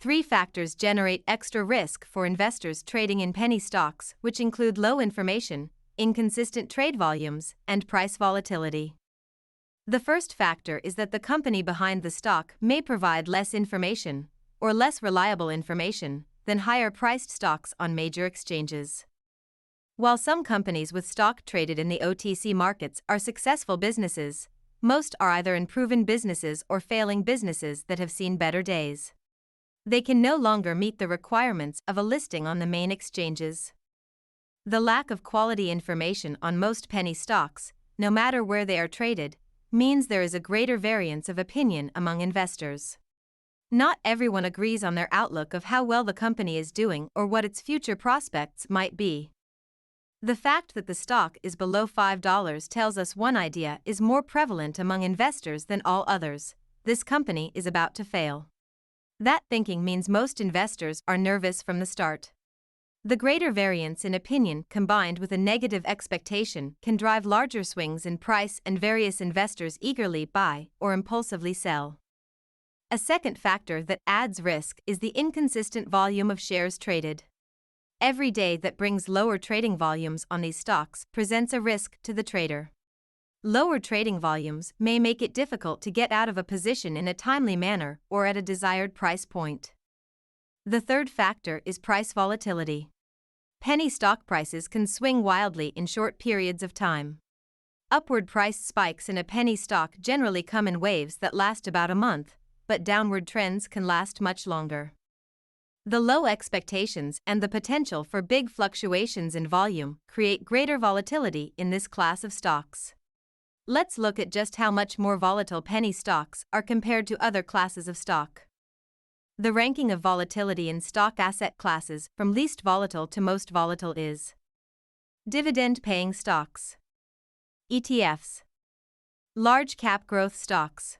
Three factors generate extra risk for investors trading in penny stocks, which include low information, inconsistent trade volumes, and price volatility. The first factor is that the company behind the stock may provide less information, or less reliable information, than higher-priced stocks on major exchanges. While some companies with stock traded in the OTC markets are successful businesses, most are either unproven businesses or failing businesses that have seen better days. They can no longer meet the requirements of a listing on the main exchanges. The lack of quality information on most penny stocks, no matter where they are traded, means there is a greater variance of opinion among investors. Not everyone agrees on their outlook of how well the company is doing or what its future prospects might be. The fact that the stock is below $5 tells us one idea is more prevalent among investors than all others: this company is about to fail. That thinking means most investors are nervous from the start. The greater variance in opinion combined with a negative expectation can drive larger swings in price, and various investors eagerly buy or impulsively sell. A second factor that adds risk is the inconsistent volume of shares traded. Every day that brings lower trading volumes on these stocks presents a risk to the trader. Lower trading volumes may make it difficult to get out of a position in a timely manner or at a desired price point. The third factor is price volatility. Penny stock prices can swing wildly in short periods of time. Upward price spikes in a penny stock generally come in waves that last about a month, but downward trends can last much longer. The low expectations and the potential for big fluctuations in volume create greater volatility in this class of stocks. Let's look at just how much more volatile penny stocks are compared to other classes of stock. The ranking of volatility in stock asset classes from least volatile to most volatile is: dividend-paying stocks, ETFs, large-cap growth stocks,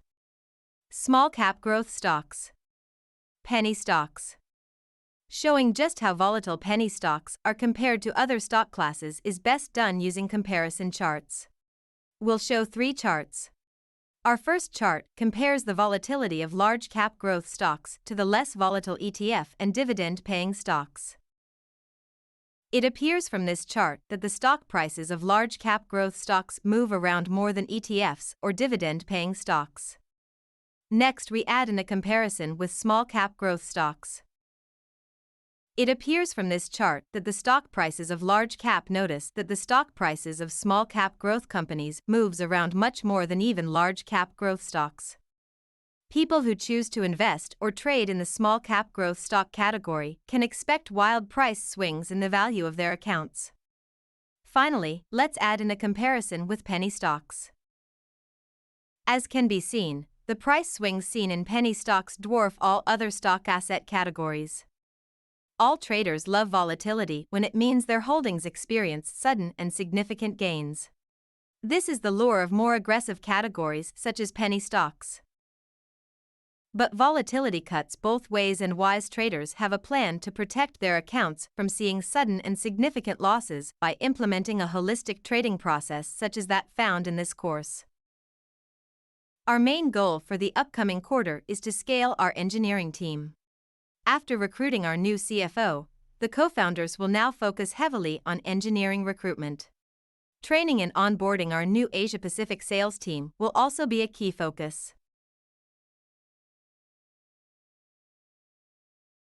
small-cap growth stocks, penny stocks. Showing just how volatile penny stocks are compared to other stock classes is best done using comparison charts. We'll show three charts. Our first chart compares the volatility of large-cap growth stocks to the less volatile ETF and dividend-paying stocks. It appears from this chart that the stock prices of large-cap growth stocks move around more than ETFs or dividend-paying stocks. Next, we add in a comparison with small-cap growth stocks. It appears from this chart that the stock prices of large cap notice that the stock prices of small cap growth companies moves around much more than even large cap growth stocks. People who choose to invest or trade in the small cap growth stock category can expect wild price swings in the value of their accounts. Finally, let's add in a comparison with penny stocks. As can be seen, the price swings seen in penny stocks dwarf all other stock asset categories. All traders love volatility when it means their holdings experience sudden and significant gains. This is the lure of more aggressive categories such as penny stocks. But volatility cuts both ways, and wise traders have a plan to protect their accounts from seeing sudden and significant losses by implementing a holistic trading process such as that found in this course. Our main goal for the upcoming quarter is to scale our engineering team. After recruiting our new CFO, the co-founders will now focus heavily on engineering recruitment. Training and onboarding our new Asia-Pacific sales team will also be a key focus.